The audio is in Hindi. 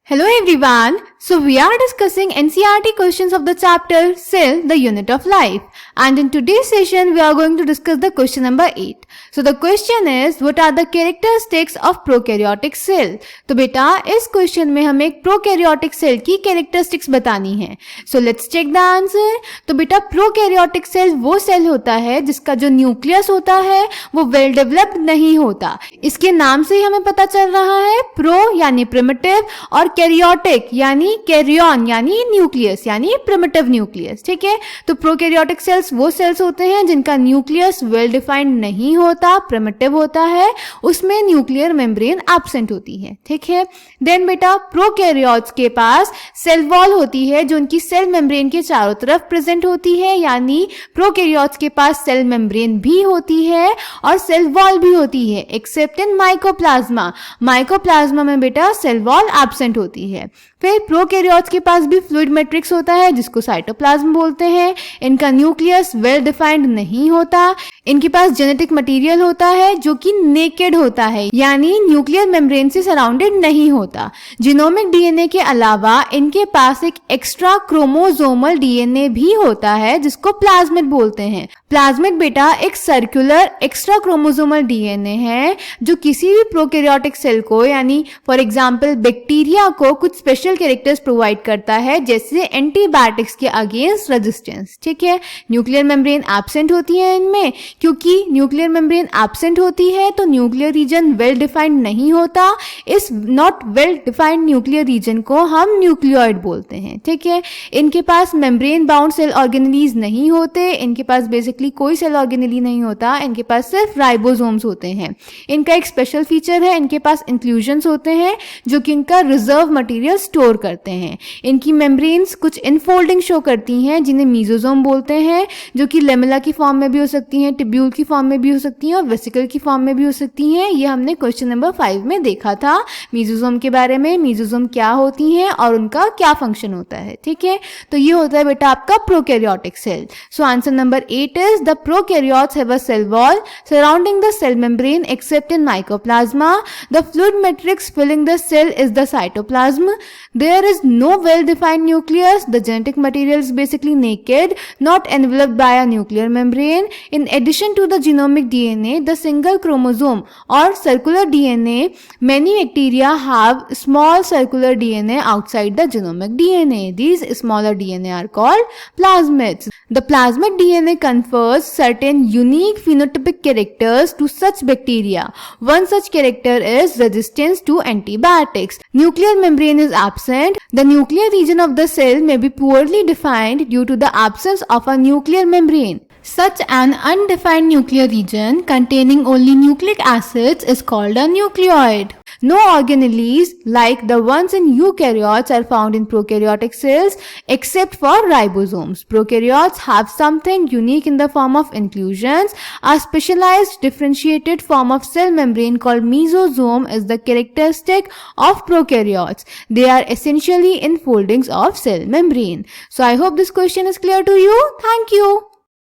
Hello everyone. So we are discussing NCERT questions of the chapter Cell, the Unit of Life. And in today's session we are going to discuss the question number 8. So the question is, what are the characteristics of prokaryotic cell? तो बेटा इस क्वेश्चन में हमें एक प्रोकैरियोटिक सेल की कैरेक्टरिस्टिक्स बतानी है. So let's check the answer. तो बेटा प्रोकैरियोटिक सेल वो सेल होता है जिसका जो न्यूक्लियस होता है वो वेल डेवलप्ड नहीं होता. इसके नाम से ही हमें पता चल रहा है. प्रो यानी प्रिमिटिव और कैरियोटिक यानी कैरियन यानी न्यूक्लियस यानी प्रिमिटिव न्यूक्लियस. ठीक है, तो प्रोकैरियोटिक सेल्स वो सेल्स होते हैं जिनका न्यूक्लियस वेल डिफाइंड नहीं होता, प्रिमिटिव होता है, उसमें न्यूक्लियर मेम्ब्रेन एब्सेंट होती है. ठीक है, देन बेटा प्रोकैरियोट्स के पास सेल वॉल होती है जो उनकी सेल मेम्ब्रेन के चारों तरफ प्रेजेंट होती है, यानी प्रोकैरियोट्स के पास सेल मेम्ब्रेन भी होती है और सेल वॉल भी होती है, एक्सेप्ट इन माइकोप्लाज्मा. माइकोप्लाज्मा में बेटा सेल वॉल एब्सेंट होती है. फिर प्रोकैरियोट्स के पास भी फ्लूइड मैट्रिक्स होता है जिसको साइटोप्लाज्म बोलते हैं. इनका न्यूक्लियस वेल डिफाइंड नहीं होता. इनके पास जेनेटिक मटेरियल होता है जो कि नेकेड होता है, यानी न्यूक्लियर मेम्ब्रेन से सराउंडेड नहीं होता. जीनोमिक डीएनए के अलावा इनके पास एक एक्स्ट्रा क्रोमोसोमल डीएनए भी होता है जिसको प्लाज्मिड बोलते हैं. प्लाज्मिड बेटा एक सर्कुलर एक्स्ट्रा क्रोमोसोमल डीएनए है जो किसी भी प्रोकैरियोटिक सेल को, यानी फॉर एग्जांपल बैक्टीरिया को, कुछ स्पेशल कैरेक्टर्स प्रोवाइड करता है, जैसे एंटीबायोटिक्स के अगेंस्ट रेजिस्टेंस. ठीक है, न्यूक्लियर मेम्ब्रेन एब्सेंट होती है इनमें. क्योंकि न्यूक्लियर मेम्ब्रेन एब्सेंट होती है तो न्यूक्लियर रीजन वेल डिफाइंड नहीं होता. इस not well defined nuclear region को हम न्यूक्लियोइड बोलते हैं. ठीक है, इनके पास मेम्ब्रेन बाउंड सेल ऑर्गेनेलीज नहीं होते. इनके पास बेसिकली कोई सेल ऑर्गेनेली नहीं होता. इनके पास सिर्फ राइबोसोम्स होते हैं. इनका एक स्पेशल फीचर है, इनके पास इंक्लूजन्स होते हैं जो कि इनका रिजर्व मटेरियल स्टोर करते हैं. इनकी मेम्ब्रेन्स कुछ इनफोल्डिंग शो करती हैं जिन्हें मीजोसोम बोलते हैं, जो कि लेमेला की फॉर्म में भी हो सकती हैं, टिब्यूल की फॉर्म में भी हो सकती हैं और वेसिकल की फॉर्म में भी हो सकती हैं. ये हमने क्वेश्चन नंबर 5 में देखा था मीजोसोम के बारे में. मीजोसोम क्या होती हैं और उनका क्या फंक्शन होता है. ठीक है, तो ये होता है बेटा आपका prokaryotic cell. So answer number 8 is the prokaryotes have a cell wall surrounding the cell membrane except in mycoplasma. The fluid matrix filling the cell is the cytoplasm. There is no well-defined nucleus. The genetic material is basically naked, not enveloped by a nuclear membrane. In addition to the genomic DNA, the single chromosome or circular DNA, many bacteria have small circular DNA outside the genomic DNA. These smaller DNA are called plasmids. The plasmid DNA confers certain unique phenotypic characters to such bacteria. One such character is resistance to antibiotics. Nuclear membrane is absent. The nuclear region of the cell may be poorly defined due to the absence of a nuclear membrane. Such an undefined nuclear region containing only nucleic acids is called a nucleoid. No organelles like the ones in eukaryotes are found in prokaryotic cells except for ribosomes. Prokaryotes have something unique in the form of inclusions. A specialized differentiated form of cell membrane called mesosome is the characteristic of prokaryotes. They are essentially enfoldings of cell membrane. So I hope this question is clear to you. Thank you.